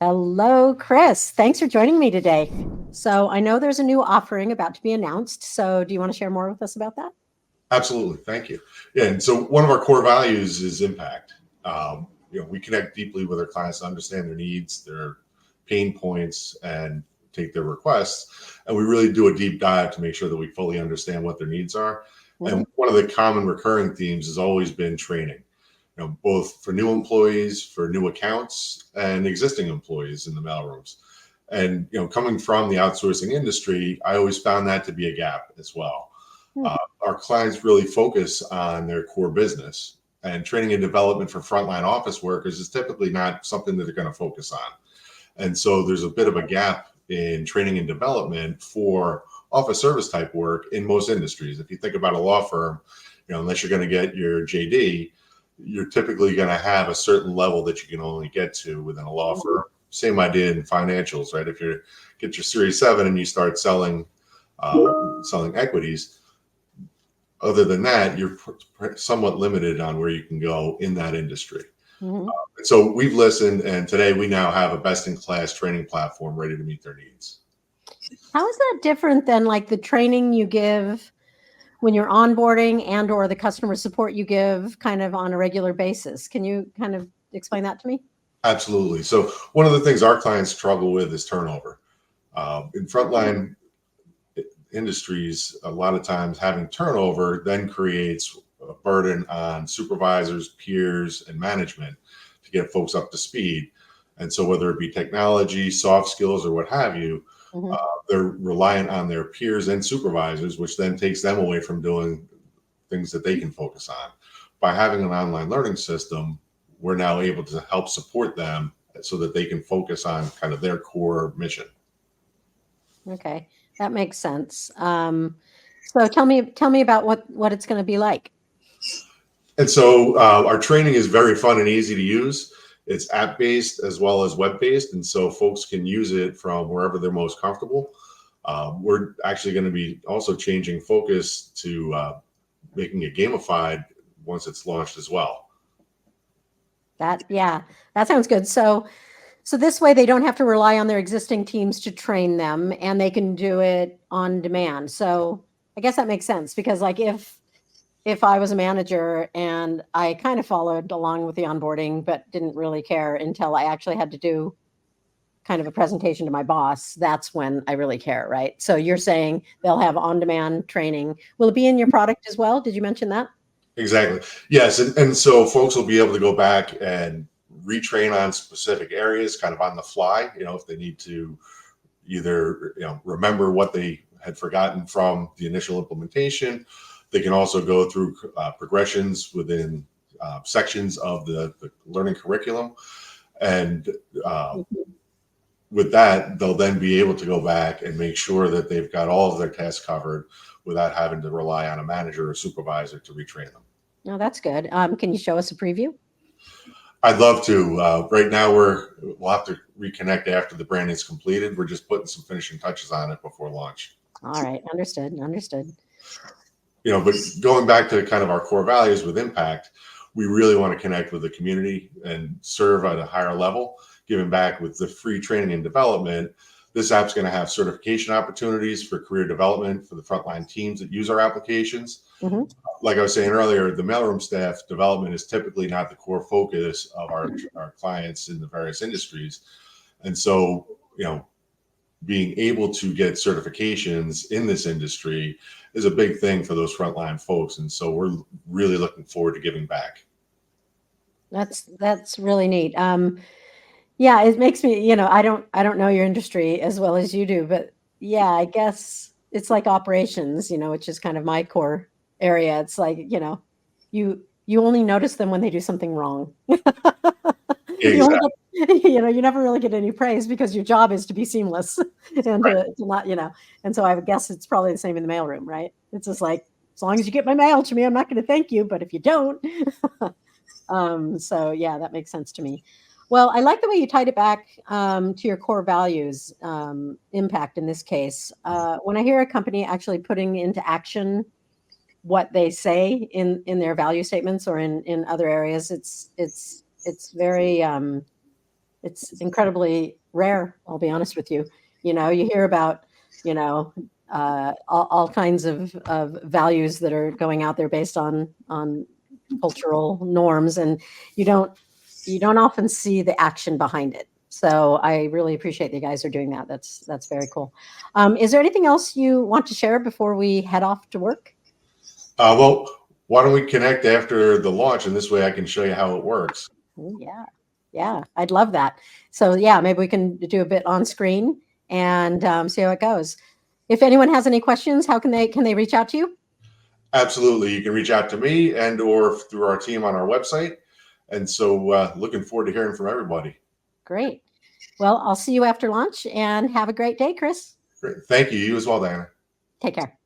Hello, Chris. Thanks for joining me today. So I know there's a new offering about to be announced. So do you want to share more with us about that? Absolutely. Thank you. Yeah. And so one of our core values is impact. We connect deeply with our clients to understand their needs, their pain points, and take their requests. And we really do a deep dive to make sure that we fully understand what their needs are. And one of the common recurring themes has always been training, both for new employees, for new accounts, and existing employees in the mailrooms. And coming from the outsourcing industry, I always found that to be a gap as well. Our clients really focus on their core business, and training and development for frontline office workers is typically not something that they're going to focus on. And so there's a bit of a gap in training and development for office service type work in most industries. If you think about a law firm, unless you're going to get your JD, you're typically going to have a certain level that you can only get to within a law firm. Same idea in financials, right? If you get your Series 7 and you start selling equities, other than that, you're somewhat limited on where you can go in that industry. So we've listened, and today we now have a best-in-class training platform ready to meet their needs. How is that different than like the training you give when you're onboarding and or the customer support you give kind of on a regular basis? Can you kind of explain that to me? Absolutely. So one of the things our clients struggle with is turnover. In frontline industries, a lot of times having turnover then creates a burden on supervisors, peers, and management to get folks up to speed. And so whether it be technology, soft skills, or what have you, they're reliant on their peers and supervisors, which then takes them away from doing things that they can focus on. By having an online learning system, we're now able to help support them so that they can focus on kind of their core mission. Okay, that makes sense. So tell me about what it's going to be like. And so our training is very fun and easy to use. It's app-based as well as web-based, and so folks can use it from wherever they're most comfortable. We're actually going to be also changing focus to making it gamified once it's launched as well. That sounds good. So this way they don't have to rely on their existing teams to train them, and they can do it on demand. So I guess that makes sense, because like if I was a manager and I kind of followed along with the onboarding, but didn't really care until I actually had to do kind of a presentation to my boss, that's when I really care, right? So you're saying they'll have on-demand training. Will it be in your product as well? Did you mention that? Exactly. Yes. And so folks will be able to go back and retrain on specific areas kind of on the fly, if they need to either, remember what they had forgotten from the initial implementation. They can also go through progressions within sections of the learning curriculum. And with that, they'll then be able to go back and make sure that they've got all of their tasks covered without having to rely on a manager or supervisor to retrain them. Oh, that's good. Can you show us a preview? I'd love to. Right now, we'll have to reconnect after the branding is completed. We're just putting some finishing touches on it before launch. All right. Understood. But going back to kind of our core values with impact, we really want to connect with the community and serve at a higher level, giving back with the free training and development. This app's going to have certification opportunities for career development for the frontline teams that use our applications. Like I was saying earlier, the mailroom staff development is typically not the core focus of our clients in the various industries. And so, being able to get certifications in this industry is a big thing for those frontline folks. And so we're really looking forward to giving back. That's really neat. Yeah, it makes me, I don't know your industry as well as you do, but yeah, I guess it's like operations, which is kind of my core area. It's like, you only notice them when they do something wrong. Exactly. You never really get any praise because your job is to be seamless and Right. to not, and so I would guess it's probably the same in the mailroom, right? It's just like, as long as you get my mail to me, I'm not going to thank you, but if you don't, so yeah, that makes sense to me. Well, I like the way you tied it back to your core values, impact in this case. When I hear a company actually putting into action what they say in their value statements or in other areas, it's very It's incredibly rare. I'll be honest with you. You know, you hear about, you know, all kinds of values that are going out there based on cultural norms, and you don't often see the action behind it. So I really appreciate you guys are doing that. That's very cool. Is there anything else you want to share before we head off to work? Well, why don't we connect after the launch, and this way I can show you how it works. Ooh, yeah. Yeah, I'd love that. So yeah, maybe we can do a bit on screen and see how it goes. If anyone has any questions, how can they reach out to you? Absolutely. You can reach out to me and or through our team on our website. And so looking forward to hearing from everybody. Great. Well, I'll see you after lunch, and have a great day, Chris. Great. Thank you. You as well, Diana. Take care.